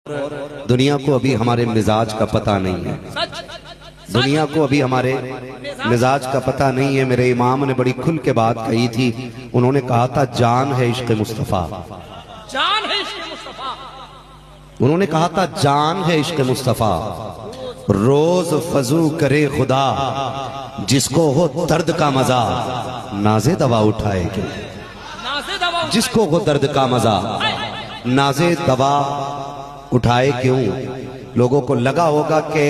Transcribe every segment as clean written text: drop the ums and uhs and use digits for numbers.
दुनिया को अभी हमारे मिजाज का पता नहीं है। दुनिया को अभी हमारे मिजाज का पता नहीं है। मेरे इमाम ने बड़ी खुल के बात कही थी। उन्होंने कहा था जान है इश्क मुस्तफा, जान है इश्क मुस्तफा। उन्होंने कहा था जान है इश्क मुस्तफा, रोज फजू करे खुदा, जिसको हो दर्द का मजा नाजे दवा उठाए क्यों। जिसको हो दर्द का मजा नाजे दवा उठाए क्यों। लोगों को लगा होगा कि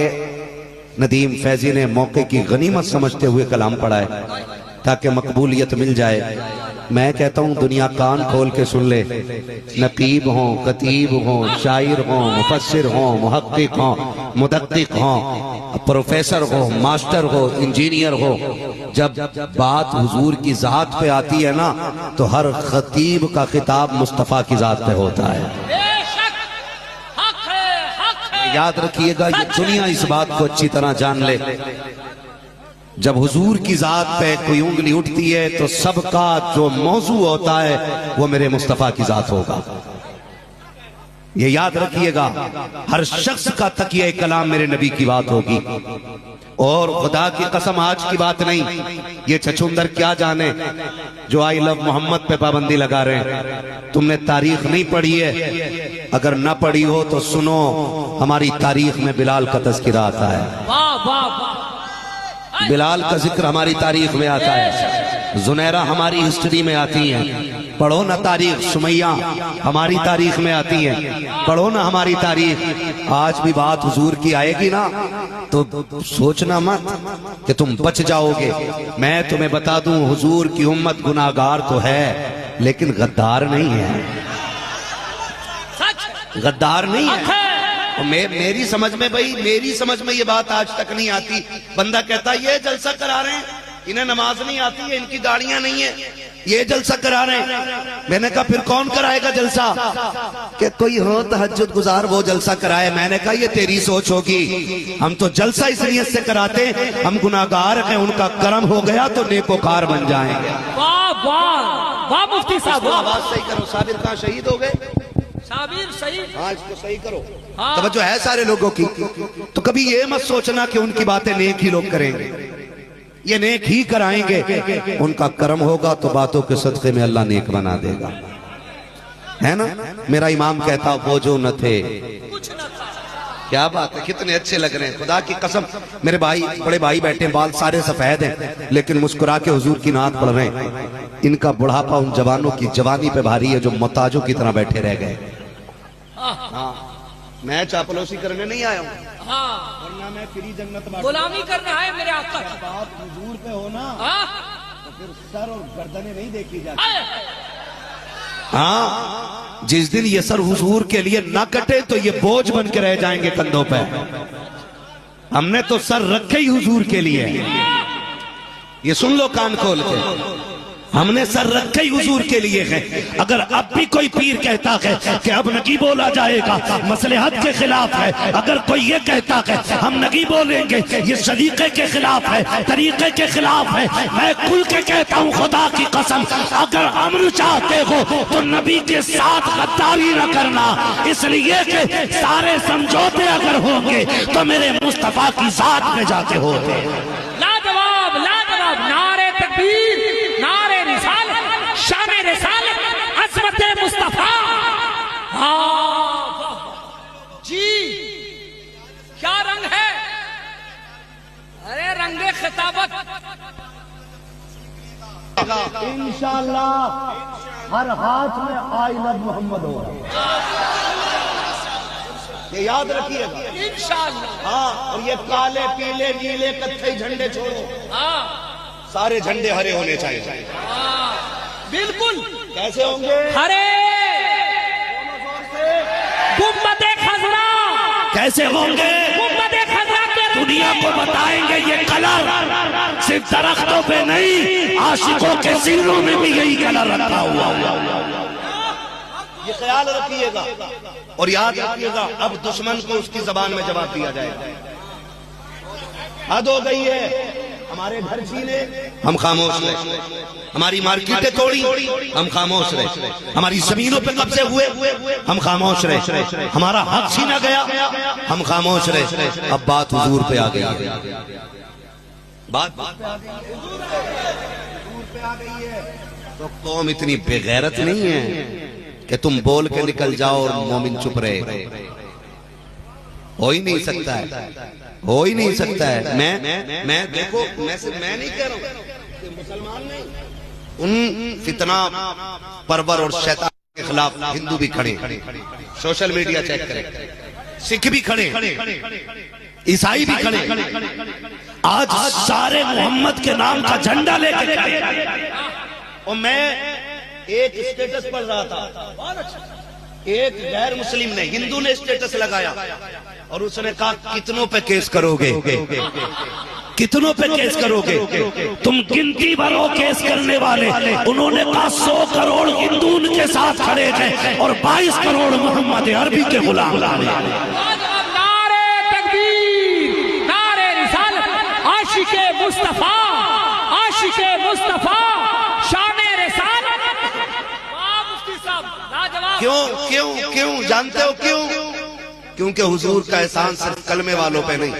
नदीम फैजी ने मौके की गनीमत समझते हुए कलाम पढ़ा है ताकि मकबूलियत मिल जाए। मैं कहता हूं दुनिया कान खोल के सुन ले। नकीब हो, कतीब हो, शायर हो, मुफस्सिर हो, मुहक्किक हो, मुदक्किक हो, प्रोफेसर हो, मास्टर हो, इंजीनियर हो, जब बात हुजूर की जात पे आती है ना तो हर खतीब का खिताब मुस्तफा की जात पे होता है। याद रखिएगा, ये दुनिया इस बात को अच्छी तरह जान ले। जब हुजूर की जात पे कोई उंगली उठती है तो सबका जो मौजू होता है वो मेरे मुस्तफा की जात होगा। ये याद रखिएगा, हर शख्स का तकिया कलाम मेरे नबी की बात होगी। और खुदा की कसम आज की बात नहीं, ये छछुंदर क्या जाने जो आई लव मोहम्मद पे पाबंदी लगा रहे हैं। तुमने तारीख नहीं पढ़ी है, अगर ना पढ़ी हो तो सुनो, हमारी तारीख में बिलाल का तज़किरा आता है। बिलाल का जिक्र हमारी तारीख में आता है। जुनैरा हमारी हिस्ट्री में आती है। पढ़ो ना तारीख। सुमैया हमारी तारीख में आती है। पढ़ो ना हमारी तारीख। आज भी बात हुजूर की आएगी ना तो सोचना मत कि तुम बच जाओगे। मैं तुम्हें बता दूं, हुजूर की उम्मत गुनाहगार तो है लेकिन गद्दार नहीं है। गद्दार नहीं है। मेरी समझ में भाई, मेरी समझ में ये बात आज तक नहीं आती। बंदा कहता है ये जलसा करा रहे हैं, इन्हें नमाज नहीं आती है, इनकी दाढ़ियां नहीं है, ये जलसा करा रहे हैं। मैंने कहा फिर कौन कराएगा जलसा? कि कोई हो तहज्जुद गुजार वो जलसा कराए। मैंने कहा ये तेरी सोच होगी, हम तो जलसा इस नियत से कराते हम गुनाहगार हैं, उनका करम हो गया तो नेकोकार बन जाएंगे। वाह वाह वाह मुफ्ती साहब, आवाज सही करो। साबिर कहाँ शहीद हो गए? साबिर सही। हाँ, इसको सही करो। तवज्जो है सारे लोगों की। तो कभी ये मत सोचना कि उनकी बातें नेक ही लोग करेंगे, ये नेक ही कराएंगे। उनका कर्म होगा तो बातों के सदक़े में अल्लाह नेक बना देगा, है ना। मेरा इमाम कहता वो जो न थे कुछ न था। क्या बात है, कितने अच्छे लग रहे हैं। खुदा की कसम, मेरे भाई, बड़े भाई बैठे, बाल सारे सफेद हैं लेकिन मुस्कुरा के हुजूर की नात पढ़ रहे हैं। इनका बुढ़ापा उन जवानों की जवानी पे भारी है जो मोहताजों की तरह बैठे रह गए। हाँ, मैं चापलूसी करने नहीं आया हूँ, वरना मैं फ्री जन्नत गुलामी करने आए मेरे आका। बात हुजूर पे हो ना तो फिर सर और गर्दनें नहीं देखी जाती। हाँ, जिस दिन ये सर हुजूर के लिए ना कटे तो ये बोझ बन के रह जाएंगे कंधों पे। हमने तो सर रखे ही हुजूर के लिए। ये सुन लो कान खोल के, हमने सर रखे ही हुजूर के लिए है। अगर अब भी कोई पीर कहता है कि अब नगी बोला जाएगा, मसलहत के खिलाफ है, अगर कोई ये कहता है हम नगी बोलेंगे, ये सलीके के खिलाफ है, तरीके के खिलाफ है, मैं खुल के कहता हूँ खुदा की कसम, अगर अमन चाहते हो तो नबी के साथ गद्दारी न करना। इसलिए कि सारे समझौते अगर होंगे तो मेरे मुस्तफा की जात में जाके होते। लाजवाब लाजवाब। नारे तकबीर, नारे रिसालत, शाने रिसालत, अज़मते मुस्तफा। हाँ जी, क्या रंग है? अरे रंगे खिताबत। इंशाअल्लाह हर हाथ में आई लव मोहम्मद होगा, ये याद रखिएगा इंशाअल्लाह। हाँ, और ये काले पीले नीले कत्थई झंडे छोड़ो, सारे झंडे हरे होने चाहिए। बिल्कुल। कैसे होंगे? हरे गुम्बदे खज़रा। कैसे होंगे? गुम्बदे खज़रा के दुनिया को बताएंगे ये कलर सिर्फ दरख्तों पे नहीं, आशिकों के सीनों में भी यही कलर रखा हुआ। ये ख्याल रखिएगा और याद रखिएगा, अब दुश्मन को उसकी जबान में जवाब दिया जाएगा। हद हो गई है, हमारे घर छीने, हम खामोश रहे। हमारी मार्केटें तोड़ी, हम खामोश रहे। हमारी जमीनों पे कब्जे हुए, हम खामोश रहे। हमारा हक छीना गया, हम खामोश रहे। अब बात हुजूर पे आ गई है, बात हुजूर पे आ गई है। तो कौम इतनी बेगैरत नहीं है कि तुम बोल के निकल जाओ और मोमिन चुप रहे। हो ही नहीं सकता है, हो ही नहीं सकता है। मैं देखो, मैं नहीं कह रहा हूं, मुसलमान नहीं, उन फितना परवर और शैतान के खिलाफ हिंदू भी खड़े, सोशल मीडिया चेक करें, सिख भी खड़े, ईसाई भी खड़े। आज सारे मोहम्मद के नाम का झंडा लेकर खड़े। और मैं एक स्टेटस पढ़ रहा था, एक गैर मुस्लिम ने, हिंदू ने स्टेटस लगाया और उसने कहा कितनों पे केस करोगे, कितनों पे केस करोगे तुम, गिनती भरो केस करने वाले। उन्होंने कहा 100 करोड़ हिंदू उनके साथ खड़े थे और 22 करोड़ मोहम्मद अरबी के गुलाम। नारे तकबीर, नारे रिसालत, आशिके मुस्तफा, आशिके मुस्तफा, शाने रिसालत। वाह मुफ्ती साहब, लाजवाब। क्यों क्यों क्यों जानते हो क्यों? क्योंकि हुजूर का एहसान सिर्फ कलमे वालों पे नहीं,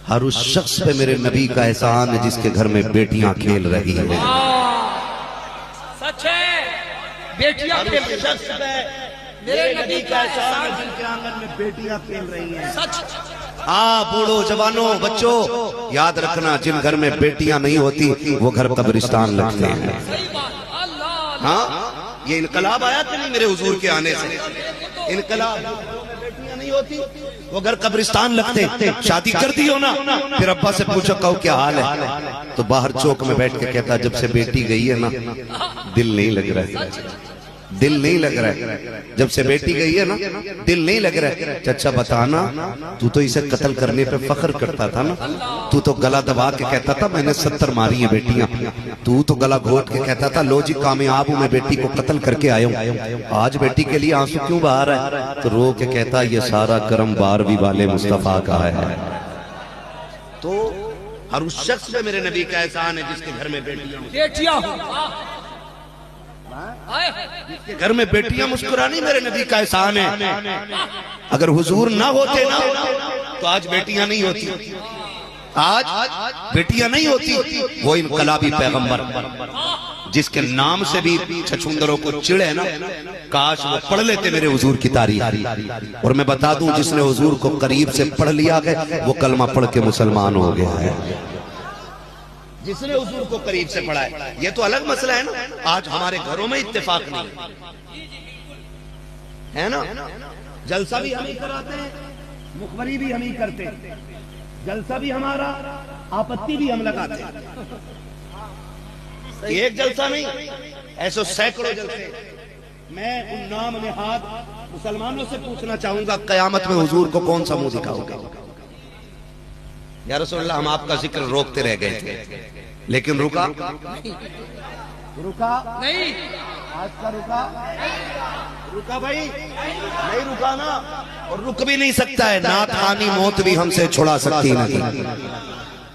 हर उस शख्स पे मेरे नबी का एहसान है जिसके घर में बेटियां खेल रही हैं। सच है, बेटियां खेल रही हैं। मेरे नबी का एहसान है जिनके आंगन में बेटियां खेल रही हैं। सच। हाँ, बूढ़ो जवानों बच्चों, याद रखना, जिन घर में बेटियां नहीं होती वो घर कब्रिस्तान लगते हैं। सही बात। अल्लाह। हाँ, ये इनकलाब आया कि नहीं मेरे हुजूर के आने से? इनकलाब, बेटियां नहीं होती वो घर कब्रिस्तान लगते। शादी कर दी हो ना, फिर अब्बा से पूछो कहो क्या हाल है, तो बाहर चौक में बैठ के कहता जब से बेटी गई है ना दिल नहीं लग रहा है, दिल नहीं लग रहा है। जब से बेटी गई है ना दिल नहीं लग रहा है। चाचा बताना, तू तो इसे कत्ल करने पे फख्र करता था ना, तू तो गला दबा के कहता था मैंने 70 मारी है बेटियां, तू तो गला घोट के कहता था लो जी कामयाब हूं, मैं बेटी को कत्ल करके आया हूं, आज बेटी के लिए आंसू क्यों बहा रहा है? तो रो के कहता ये सारा करम 12वीं वाले मुस्तफा का है। तो हर उस शख्स पे मेरे नबी का एहसान है जिसके घर में बेटियां हो, जिसके घर में बेटियां मुस्कुरानी मेरे नबी का एहसान है। अगर हुजूर ना होते ना तो आज बेटियां नहीं होती, आज बेटियां नहीं होती। वो इनकलाबी पैगंबर जिसके नाम से भी छछूंदरों को चिढ़े ना, काश वो पढ़ लेते मेरे हुजूर की तारीख। और मैं बता दूं, जिसने हुजूर को करीब से पढ़ लिया है वो कलमा पढ़ के मुसलमान हो गया है, जिसने हुजूर को करीब से पढ़ा है। ये तो अलग मसला है ना, आज हमारे घरों में इत्तेफाक नहीं है ना। जलसा भी हम ही कराते हैं, मुखबरी भी हम ही करते हैं, जलसा भी हमारा, आपत्ति भी हम लगाते हैं। एक जलसा नहीं, ऐसे सैकड़ों जलसे। मैं उन नाम नेहाद मुसलमानों से पूछना चाहूंगा, कयामत में हुजूर को कौन सा मुंह दिखाओगे? या रसूलल्लाह, हम आपका जिक्र रोकते रह गए थे, लेकिन रुका नहीं, आज का रुका भाई नहीं रुका ना, और रुक भी नहीं सकता है। नात खानी मौत भी हमसे छुड़ा सकती नहीं,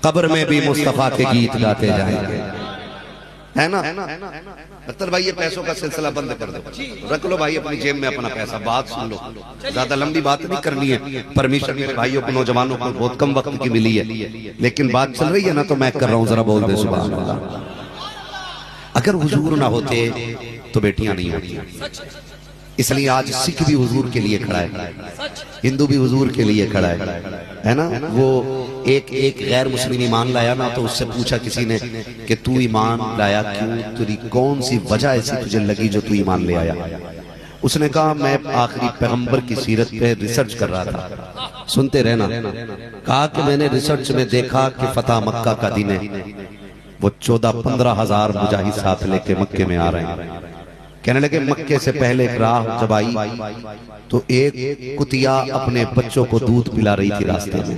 कब्र में भी मुस्तफा के गीत गाते जाएंगे, है ना। अख्तर भाई ये पैसों का सिलसिला बंद कर दो, रख लो भाई अपनी जेब में अपना पैसा। बात सुन लो, ज्यादा लंबी बात नहीं करनी है, परमिशन मेरे भाइयों को, नौजवानों को बहुत कम वक्त की मिली है, लेकिन बात चल रही है ना तो मैं कर रहा हूँ, जरा बोल दे सुभान अल्लाह। अगर हुजूर ना होते तो बेटियां नहीं होती, इसलिए आज सिख भी हुजूर के लिए खड़ा है, हिंदू भी हुजूर के लिए खड़ा है ना। वो एक गैर मुस्लिम ईमान लाया ना, तो उससे पूछा किसी ने कि तू ईमान लाया क्यों, तेरी कौन सी वजह ऐसी तुझे लगी जो तू ईमान ले आया? उसने कहा मैं आखिरी पैगंबर की सीरत पे रिसर्च कर रहा था। सुनते रहना। कहा कि मैंने रिसर्च में देखा कि फतह मक्का का दिन है, वो 14-15 हजार मुजाहिद साथ लेके मक्के में आ रहे हैं। कहने लगे मक्के से पहले एक राह जब आई तो एक कुतिया अपने बच्चों को दूध पिला रही थी रास्ते में।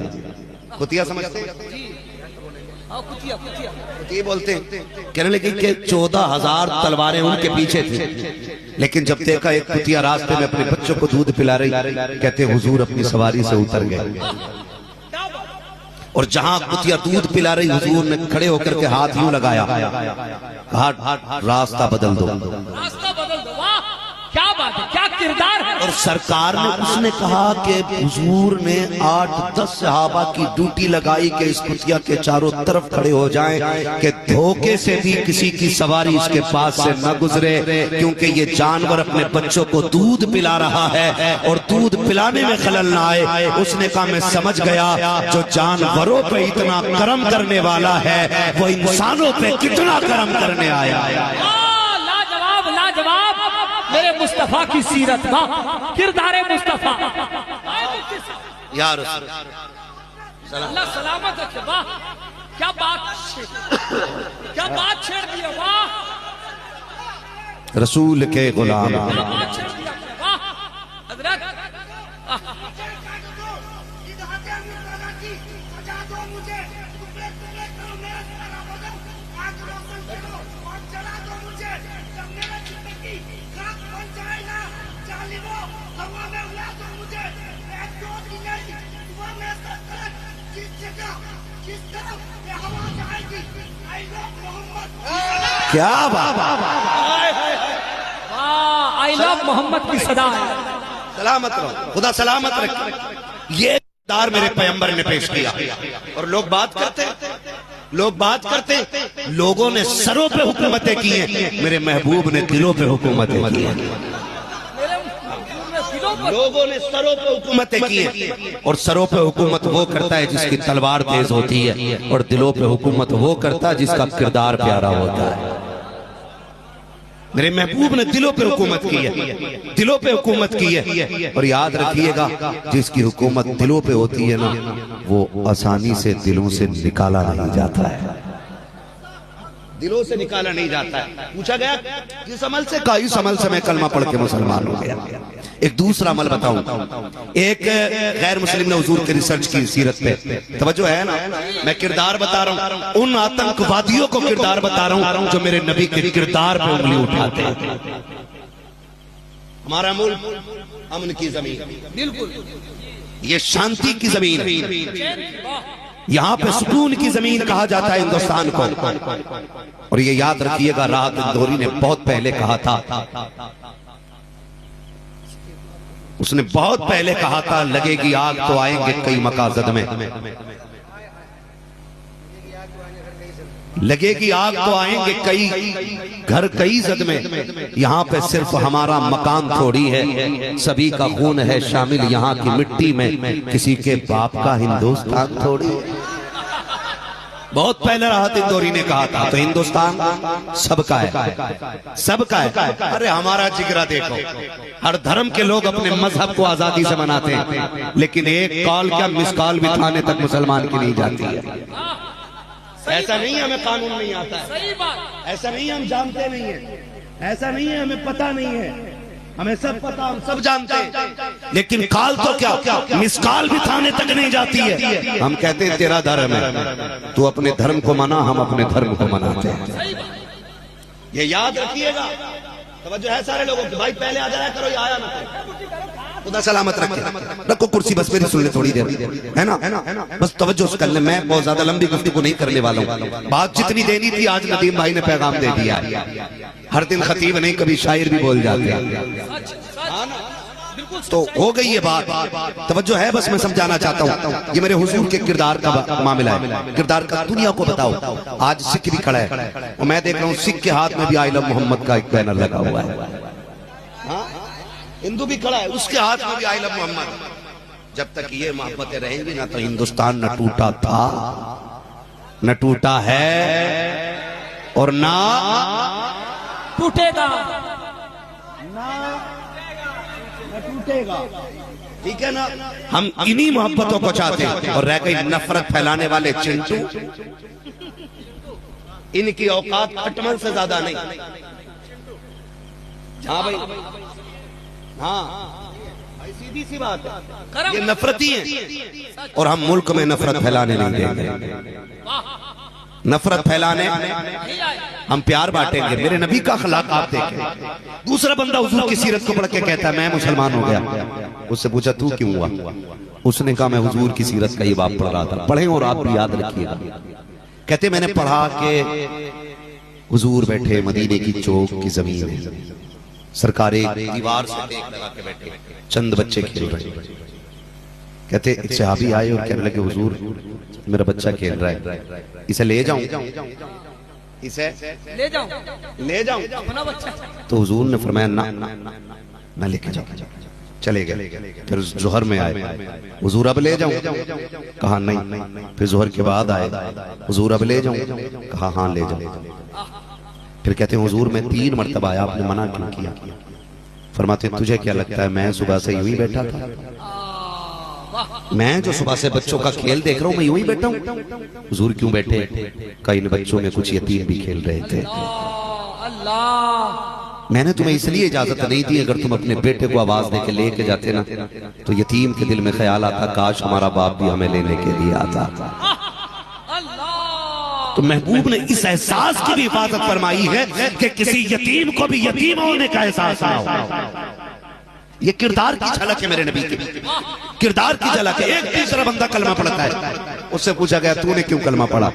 कुतिया समझते हैं? कुतिया बोलते हैं। कहने लगे कि 14,000 तलवारें उनके पीछे थी, लेकिन जब देखा एक कुतिया रास्ते में अपने बच्चों को दूध पिला रही, कहते हुजूर अपनी सवारी से उतर गए। और जहां कुतिया दूध पिला रही, हुजूर ने खड़े होकर के हाथ यूं लगाया, कहा रास्ता बदल दो, रास्ता बदल दो। वाह क्या बात है, क्या किरदार है। और सरकार ने उसने कहा कि हुजूर ने 8-10 सहाबा की ड्यूटी लगाई कि इस कुतिया के चारों तरफ खड़े हो जाएं कि धोखे से भी किसी की सवारी इसके पास से न गुजरे, क्योंकि ये जानवर अपने बच्चों को दूध पिला रहा है और दूध पिलाने में खलल ना आए। उसने कहा मैं समझ गया, जो जानवरों पे इतना करम करने वाला है वो इंसानों पे कितना करम करने आया। लाजवाब लाजवाब मेरे मुस्तफा की सीरत, वाह किरदारे मुस्तफा। यार अल्लाह सलामत रखे। वाह क्या बात छेड़ दी है। वाह रसूल के गुलाम, क्या बात छेड़ दी है। वाह हजरत क्या बात, आई लव मोहम्मद की सदा है। सलामत रहो, खुदा सलामत रखे। ये किरदार मेरे पैगंबर ने पेश किया और लोग बात करते, लोगों ने सरों पे हुकूमतें की हैं, मेरे महबूब ने दिलों पे हुकूमतें की हैं। लोगों ने सरों पे हुकूमतें की हैं और सरों पे हुकूमत वो करता है जिसकी तलवार तेज होती है, और दिलों पे हुकूमत वो करता है जिसका किरदार प्यारा होता है। मेरे महबूब ने दिलों पे हुकूमत की है, दिलों पे हुकूमत की है। और याद रखिएगा, जिसकी हुकूमत दिलों पे होती है ना, वो आसानी से दिलों से निकाला नहीं जाता है, दिलों से निकाला नहीं जाता है। पूछा गया किस अमल से, कहा इस अमल से मैं कलमा पढ़ के मुसलमान हो गया। एक दूसरा अमल बताऊं, एक गैर मुस्लिम ने हुजूर के रिसर्च की सीरत पे, तवज्जो है ना, मैं किरदार बता रहा हूं, उन आतंकवादियों को किरदार बता रहा हूं जो मेरे नबी के किरदार पे उंगली उठाते हैं। हमारा मुल्क अमन की जमीन, बिल्कुल ये शांति की जमीन है, यहाँ पे सुकून की जमीन कहा जाता है हिंदुस्तान को। और ये याद रखिएगा, राहत इंदौरी ने बहुत पहले कहा था, उसने बहुत पहले कहा था, लगेगी आग तो आएंगे कई मकासद में, लगेगी आग तो आएंगे कई घर कई जद में। यहाँ पे सिर्फ हमारा मकान थोड़ी है, सभी का खून है शामिल यहाँ की मिट्टी में, किसी के बाप का हिंदुस्तान थोड़ी है। बहुत पहले राहत इंदौरी ने कहा था, तो हिंदुस्तान सबका है, सबका है। अरे हमारा जिगरा देखो, हर धर्म के लोग अपने मजहब को आजादी से मनाते हैं, लेकिन एक कॉल क्या मिस कॉल भी थाने तक मुसलमान की नहीं जाती है। ऐसा नहीं है हमें कानून नहीं आता है, सही बात, ऐसा नहीं है हम जानते नहीं है, ऐसा नहीं है हमें पता नहीं है, हमें सब पता, हम सब जानते हैं, लेकिन काल तो क्या मिस कॉल भी थाने तक नहीं जाती है। हम कहते हैं तेरा धर्म है, तू अपने धर्म को मना, हम अपने धर्म को मनाते हैं। ये याद रखिएगा, तवज्जो है सारे लोगों की, भाई पहले आ जाया करो, ये आया ना, खुदा सलामत रखो कुर्सी, बस मेरी सुन ले थोड़ी देर, है ना, बस तवज्जो से कर ले। मैं बहुत ज्यादा लंबी गुफ्तगू नहीं करने वाला हूँ, बात जितनी देनी थी आज नदीम भाई ने पैगाम दे दिया है। हर दिन खतीब नहीं, कभी शायर भी बोल जाते हैं, तो हो गई ये बात, तवज्जो है, बस मैं समझाना चाहता हूँ, ये मेरे हुजूर के किरदार का मामला है, किरदार का दुनिया को बताओ। आज सिख भी खड़ा है और मैं देख रहा हूँ सिख के हाथ में भी आई लव मोहम्मद का एक बैनर लगा हुआ है, हिंदू भी खड़ा है उसके हाथ में भी आई लव मोहम्मद। जब तक ये मोहब्बतें रहेंगी ना, तो हिंदुस्तान न टूटा था, न टूटा है और ना टूटेगा, टूटेगा, ठीक है ना। हम इन्हीं मोहब्बतों को चाहते हैं, और रह गई नफरत फैलाने वाले चिंटू, इनकी औकात अटमन से ज्यादा नहीं। हाँ भाई, हाँ सीधी सी बात है, ये नफरती है, और हम मुल्क में नफरत फैलाने नहीं देंगे, नफरत फैलाने हम प्यार बांटेंगे। मेरे नबी का अखलाक आप देखें, दूसरा बंदा हुजूर की सीरत को पढ़ के कहता है मैं मुसलमान हो गया, उससे पूछा तू क्यों हुआ, उसने कहा मैं हुजूर की सीरत का ये बाब पढ़ रहा था, पढ़े और आप भी याद रखिएगा। कहते मैंने पढ़ा कि हुजूर बैठे मदीने की चौक की जमीन है, सरकार एक दीवार से टेक लगा के बैठे, चंद बच्चे खेल रहे हैं। कहते एक सहाबी आए और कहने लगे हुजूर मेरा बच्चा खेल रहा है, इसे ले जाऊं, इसे ले जाऊं अपना बच्चा। तो हुजूर ने फरमाया ना मैं लेके जाऊं। चले गए। फिर जोहर में आए, हुजूर अब ले जाऊं, कहा नहीं। फिर जोहर के बाद आए, हुजूर अब ले जाऊं, कहा हाँ ले जाऊं। फिर कहते हैं हुजूर मैं 3 मरतबा आया, आपने मना क्यों किया? फरमाते तुझे क्या लगता है मैं सुबह से यूं ही बैठा था? मैं जो सुबह से बच्चों का खेल देख रहा हूं मैं यूं ही बैठा हूं? हुजूर क्यों बैठे? कई इन बच्चों में कुछ यतीम भी खेल रहे थे, मैंने तुम्हें इसलिए इजाजत नहीं दी, अगर तुम अपने बेटे को आवाज देके लेके जाते ना तो यतीम के दिल में ख्याल आता काश हमारा बाप भी हमें लेने के लिए आता। तो महबूब ने इस एहसास की भी हिफाजत फरमाई है कि किसी यतीम को भी यतीम होने का एहसास ना हो। ये किरदार की झलक है मेरे नबी की, किरदार की झलक है। एक तीसरा बंदा कलमा पढ़ता है, उससे पूछा गया तूने क्यों कलमा पढ़ा?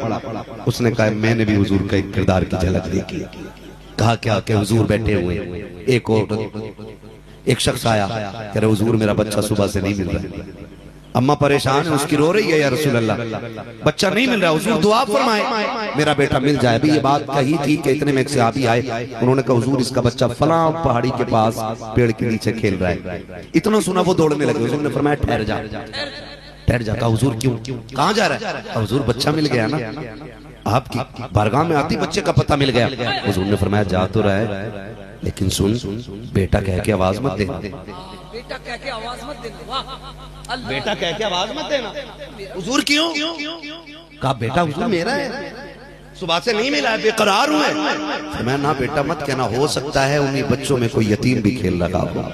उसने कहा मैंने भी हुजूर का एक किरदार की झलक देखी। कहा क्या कि हुजूर बैठे हुए, एक शख्स आया कह रहे हुजूर मेरा बच्चा सुबह से नहीं मिल रहा है, अम्मा परेशान है उसकी, रो रही है या रसूल अल्लाह बच्चा नहीं मिल रहा, हुजूर दुआ फरमाए मेरा बेटा मिल जाए। अभी ये बात कही थी कि इतने में एक सहाबी आए, उन्होंने कहा हुजूर इसका बच्चा फलां पहाड़ी के पास पेड़ के नीचे खेल रहा है। इतना सुना वो दौड़ने लगे, हुजूर ने फरमाया ठहर जा, ठहर जा। कहा हुजूर क्यों, कहाँ जा रहा है? हुजूर बच्चा मिल गया ना, आपकी बारगाह में आती बच्चे का पता मिल गया। हुजूर ने फरमाया जा तो रहा है लेकिन सुन बेटा कह के आवाज मत देना, बेटा कह के आवाज मत देना, बेटा कह के आवाज मत देना। हुजूर क्यों? कहा बेटा हुजूर मेरा है, सुबह से नहीं मिला है, बेकरार हुए। फरमाया ना बेटा मत कहना, हो सकता है उन्हीं बच्चों में कोई यतीम भी खेल रहा हो।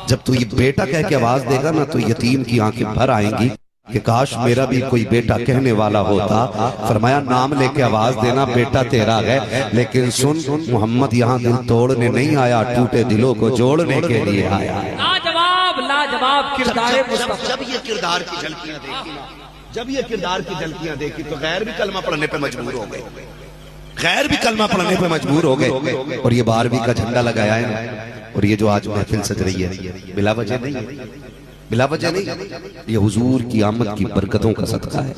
जब तू ये बेटा कह के आवाज देगा ना तो यतीम की आंखें भर आएंगी कि काश मेरा भी कोई बेटा कहने वाला होता। फरमाया नाम लेके आवाज देना बेटा तेरा है, लेकिन सुन मोहम्मद यहाँ दिल तोड़ने नहीं आया, टूटे दिलों को जोड़ने के लिए आया। लाजवाब लाजवाब किरदार। जब ये किरदार की झलकियां देखी, जब ये किरदार की झलकियां देखी तो गैर भी कलमा पढ़ने पे मजबूर हो गए, गैर भी कलमा पढ़ने पे मजबूर हो गए। और ये 12वीं का झंडा लगाया है, और ये जो आज महफिल सज रही है बिला वजह नहीं है, बिला वजह नहीं, ये हुजूर की आमद की बरकतों का सदका है,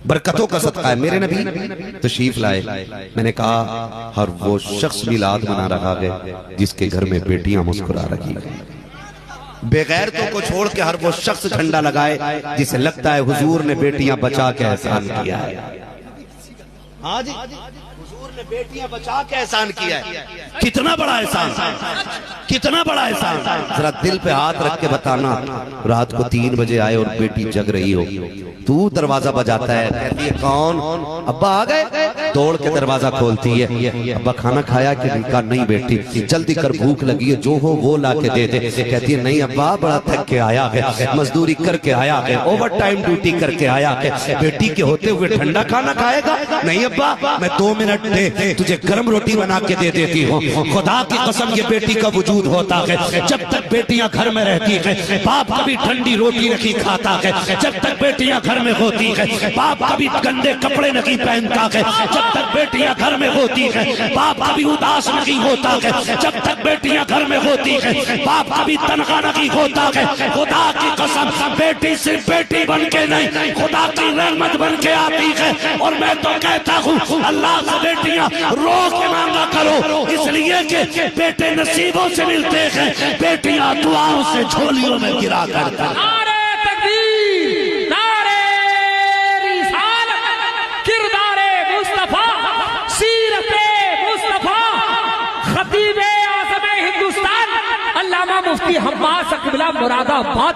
बरकतों का सदका है। मेरे नबी तशरीफ लाए, मैंने कहा हर वो शख्स मिलाद मना रहा है जिसके घर में बेटियां मुस्कुरा रही है, बेगैरतों को छोड़ के हर वो शख्स झंडा लगाए जिसे लगता है हुजूर ने बेटियां बचा के एहसान किया है। हाँ जी, हुजूर ने बेटियां बचा के एहसान किया है। कितना बड़ा एहसान, कितना बड़ा एहसान। जरा दिल पे हाथ रख के बताना, रात को 3 बजे आए और बेटी जग रही हो, तू दरवाजा बजाता है, कहती है कौन? अब्बा आ गए। दौड़ के दरवाजा खोलती है, अब्बा खाना खाया कि नहीं? कहा नहीं बेटी, जल्दी कर भूख लगी है, जो हो वो ला के दे दे। कहती है नहीं अब्बा बड़ा थक के आया है, मजदूरी करके आया है, ओवर टाइम ड्यूटी करके आया है, बेटी के होते हुए ठंडा खाना खाएगा? नहीं अब्बा मैं 2 मिनट दे, तुझे गर्म रोटी बना के दे देती हूँ। खुदा की कसम ये बेटी का वजूद होता है, जब तक बेटियां घर में रहती है बाप कभी ठंडी रोटी नहीं खाता है, जब तक बेटियां घर में होती है बाप कभी गंदे कपड़े नहीं पहनता है, जब तक बेटियां घर में होती है बाप कभी उदास नहीं होता है, जब तक बेटियां घर में होती है बाप कभी तनखा नहीं होता है। खुदा की कसम बेटी सिर्फ बेटी बन के नहीं खुदा की रहमत बन के आती है। और मैं तो कहता हूँ अल्लाह से बेटियां रो के मांगा करो, इसलिए कि बेटे नसीबों से मिलते हैं, बेटियां दुआओं से झोलियों में गिरा करता है। नारे तकबीर, नारे रिसालत, किरदारे मुस्तफा, सीरते मुस्तफा, खतीबे आज़म हिंदुस्तान अल्लामा मुफ्ती हब्बास अक़बिला मुरादाबाद।